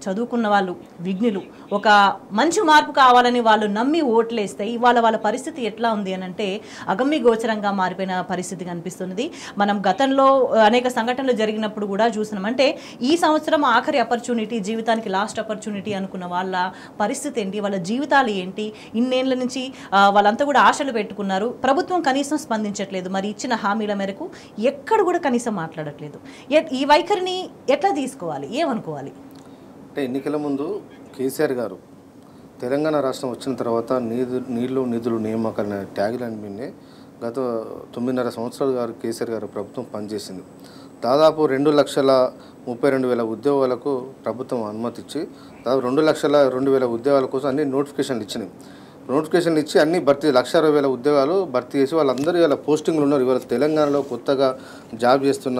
చదువుకున్న వాళ్ళు విఘ్నులు ఒక మంచి మార్పు కావాలని వాళ్ళు నమ్మి ఓట్లేస్తే ఇవాళ వాళ్ళ పరిస్థితి ఎట్లా ఉంది అని అంటే అగమ్య గోచరంగా మారిపోయిన పరిస్థితి కనిపిస్తున్నది. మనం గతంలో అనేక సంఘటనలు జరిగినప్పుడు కూడా చూసినాం. అంటే ఈ సంవత్సరం ఆఖరి ఆపర్చునిటీ, జీవితానికి లాస్ట్ ఆపర్చునిటీ అనుకున్న వాళ్ళ పరిస్థితి ఏంటి, వాళ్ళ జీవితాలు ఏంటి, ఇన్నేళ్ల నుంచి వాళ్ళంతా కూడా ఆశలు పెట్టుకున్నారు. ప్రభుత్వం కనీసం స్పందించట్లేదు. మరి ఇచ్చిన హామీల మేరకు ఎక్కడ కూడా కనీసం మాట్లాడట్లేదు. ఈ వైఖరిని ఎట్లా తీసుకోవాలి, ఏమనుకోవాలి? అంటే ఎన్నికల ముందు కేసీఆర్ గారు తెలంగాణ రాష్ట్రం వచ్చిన తర్వాత నీళ్లు నిధులు నియామకాల ట్యాగ్ లైన్ మీదనే గత 9.5 సంవత్సరాలు గారు కేసీఆర్ గారు ప్రభుత్వం పనిచేసింది. దాదాపు 2,32,000 ఉద్యోగాలకు ప్రభుత్వం అనుమతి ఇచ్చి దాదాపు 2,02,000 ఉద్యోగాల కోసం అన్ని నోటిఫికేషన్లు ఇచ్చినాయి. నోటిఫికేషన్లు ఇచ్చి అన్ని భర్తీ 1,60,000 ఉద్యోగాలు భర్తీ చేసి వాళ్ళందరూ ఇలా పోస్టింగ్లు ఉన్నారు. ఇవాళ తెలంగాణలో కొత్తగా జాబ్ చేస్తున్న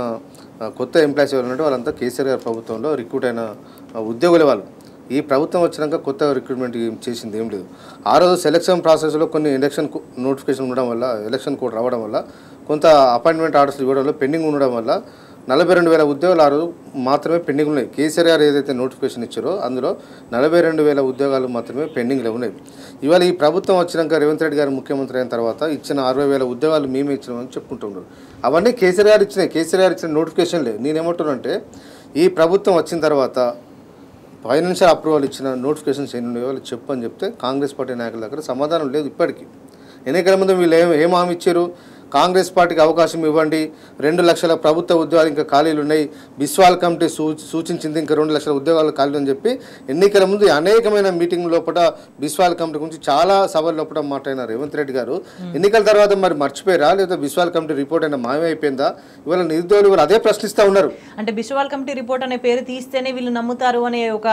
కొత్త ఎంప్లాయీస్ ఎవరు ఉన్నట్టు వాళ్ళంతా కేసీఆర్ గారి ప్రభుత్వంలో రిక్రూట్ అయిన ఉద్యోగులే వాళ్ళు. ఈ ప్రభుత్వం వచ్చినాక కొత్తగా రిక్రూట్మెంట్ చేసింది ఏం లేదు. ఆ రోజు సెలక్షన్ ప్రాసెస్లో కొన్ని ఎలక్షన్ నోటిఫికేషన్ ఉండడం వల్ల, ఎలక్షన్ కోడ్ రావడం వల్ల, కొంత అపాయింట్మెంట్ ఆర్డర్స్ ఇవ్వడంలో పెండింగ్ ఉండడం వల్ల 42,000 ఉద్యోగాలు ఆ రోజు మాత్రమే పెండింగ్ ఉన్నాయి. కేసీఆర్ గారు ఏదైతే నోటిఫికేషన్ ఇచ్చారో అందులో 42,000 ఉద్యోగాలు మాత్రమే పెండింగ్లో ఉన్నాయి. ఇవాళ ఈ ప్రభుత్వం వచ్చినాక రేవంత్ రెడ్డి గారు ముఖ్యమంత్రి అయిన తర్వాత ఇచ్చిన 60,000 ఉద్యోగాలు మేమే ఇచ్చినామని చెప్పుకుంటున్నారు. అవన్నీ కేసీఆర్ గారు ఇచ్చినాయి. కేసీఆర్ గారు ఇచ్చిన నోటిఫికేషన్లే. నేనేమంటున్నానంటే ఈ ప్రభుత్వం వచ్చిన తర్వాత ఫైనాన్షియల్ అప్రూవల్ ఇచ్చిన నోటిఫికేషన్స్ ఎన్ని ఉన్నాయో వాళ్ళు చెప్పని చెప్తే కాంగ్రెస్ పార్టీ నాయకుల దగ్గర సమాధానం లేదు ఇప్పటికీ. ఎన్నికల ముందు వీళ్ళు ఏం హామీ ఇచ్చారు? కాంగ్రెస్ పార్టీకి అవకాశం ఇవ్వండి, 2 లక్షల ప్రభుత్వ ఉద్యోగాలు ఇంకా ఖాళీలు ఉన్నాయి, బిస్వాల్ కమిటీ సూచించింది ఇంకా 2 లక్షల ఉద్యోగాలు ఖాళీలు అని చెప్పి ఎన్నికల ముందు అనేకమైన మీటింగ్ లోపల బిస్వాల్ కమిటీ గురించి చాలా సభల లోపల మాట్లాడిన రేవంత్ రెడ్డి గారు ఎన్నికల తర్వాత మరి మర్చిపోయారా, లేదా బిస్వాల్ కమిటీ రిపోర్ట్ అయినా మాయమైపోయిందా? ఇవాళ నిరుద్యోగులు కూడా అదే ప్రశ్నిస్తూ ఉన్నారు. అంటే బిస్వాల్ కమిటీ రిపోర్ట్ అనే పేరు తీస్తేనే వీళ్ళు నమ్ముతారు అనే ఒక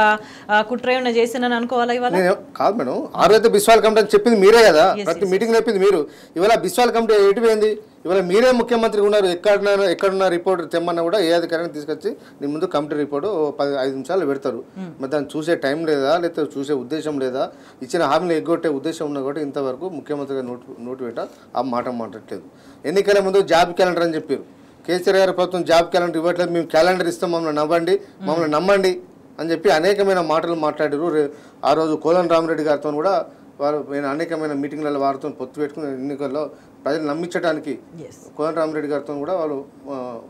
కుట్రయోణ చేసినని అనుకోవాలి. ఇవాళ కాదు మేడం, ఆ రోజు బిస్వాల్ కమిటీ అని చెప్పింది మీరే కదా, ప్రతి మీటింగ్ చెప్పింది మీరు. ఇవాళ బిస్వాల్ కమిటీ ఎటుపోయింది? ఇవాళ మీరే ముఖ్యమంత్రి ఉన్నారు. ఎక్కడున్న రిపోర్ట్ తెమ్మన్నా కూడా ఏ అధికారాన్ని తీసుకొచ్చి నీ ముందు కమిటీ రిపోర్టు 5 నిమిషాలు పెడతారు. మరి దాన్ని చూసే టైం లేదా, లేకపోతే చూసే ఉద్దేశం లేదా? ఇచ్చిన హామీలు ఎగ్గొట్టే ఉద్దేశం ఉన్నా కూడా ఇంతవరకు ముఖ్యమంత్రిగా నోటు పెట్ట ఆ మాట మాట్లాడట్లేదు. ఎన్నికల ముందు జాబ్ క్యాలెండర్ అని చెప్పారు. కేసీఆర్ గారి ప్రభుత్వం జాబ్ క్యాలెండర్ ఇవ్వట్లేదు, మేము క్యాలెండర్ ఇస్తాం, మమ్మల్ని నమ్మండి అని చెప్పి అనేకమైన మాటలు మాట్లాడారు. ఆ రోజు కోదండ రామిరెడ్డి గారితో కూడా వారు అనేకమైన మీటింగ్లలో వారితో పొత్తు పెట్టుకుని ఎన్నికల్లో ప్రజలు నమ్మించడానికి కోదండ రామిరెడ్డి గారితో కూడా వాళ్ళు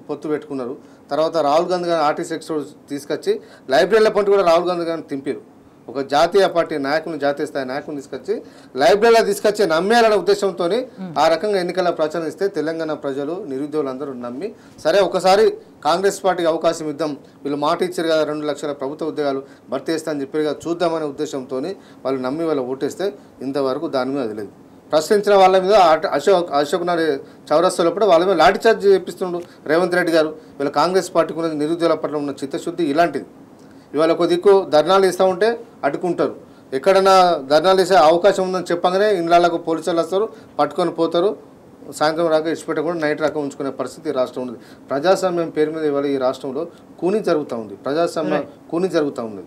పొత్తు పెట్టుకున్నారు. తర్వాత రాహుల్ గాంధీ గారు ఆర్టీసీ ఎక్స్పోర్ట్స్ తీసుకొచ్చి లైబ్రరీల పంట కూడా రాహుల్ గాంధీ గారిని తింపారు. ఒక జాతీయ పార్టీ నాయకుని, జాతీయ స్థాయి నాయకుని తీసుకొచ్చి లైబ్రరీలో తీసుకొచ్చి నమ్మేయాలనే ఉద్దేశంతో ఆ రకంగా ఎన్నికల ప్రచారం ఇస్తే తెలంగాణ ప్రజలు, నిరుద్యోగులందరూ నమ్మి సరే ఒకసారి కాంగ్రెస్ పార్టీకి అవకాశం ఇద్దాం, వీళ్ళు మాట ఇచ్చారు కదా 2 లక్షల ప్రభుత్వ ఉద్యోగాలు భర్తీ చేస్తా అని చెప్పారు కదా, చూద్దామనే ఉద్దేశంతో వాళ్ళు నమ్మి వాళ్ళు ఓటేస్తే ఇంతవరకు దాని మీద అది లేదు. ప్రశ్నించిన వాళ్ళ మీద అశోక్ నగర్ చౌరస్తాలో కూడా వాళ్ళ మీద లాఠీచార్జ్ చేపిస్తుండ్రు రేవంత్ రెడ్డి గారు. వీళ్ళ కాంగ్రెస్ పార్టీకి ఉన్న నిరుద్యోగుల పట్ల ఉన్న చిత్తశుద్ధి ఇలాంటిది. ఇవాళ ఒక దిక్కు ధర్నాలు ఇస్తూ ఉంటే అడ్డుకుంటారు. ఎక్కడైనా ధర్నాలు వేసే అవకాశం ఉందని చెప్పగానే ఇండ్లకు పోలీసులు వస్తారు, పట్టుకొని పోతారు. సాయంత్రం రాక ఇచ్చిపెట్టకుండా నైట్ రాక ఉంచుకునే పరిస్థితి రాష్ట్రం ఉంది. ప్రజాస్వామ్యం పేరు మీద ఇవాళ ఈ రాష్ట్రంలో కూని జరుగుతూ ఉంది. ప్రజాస్వామ్యం కూని జరుగుతూ ఉంది.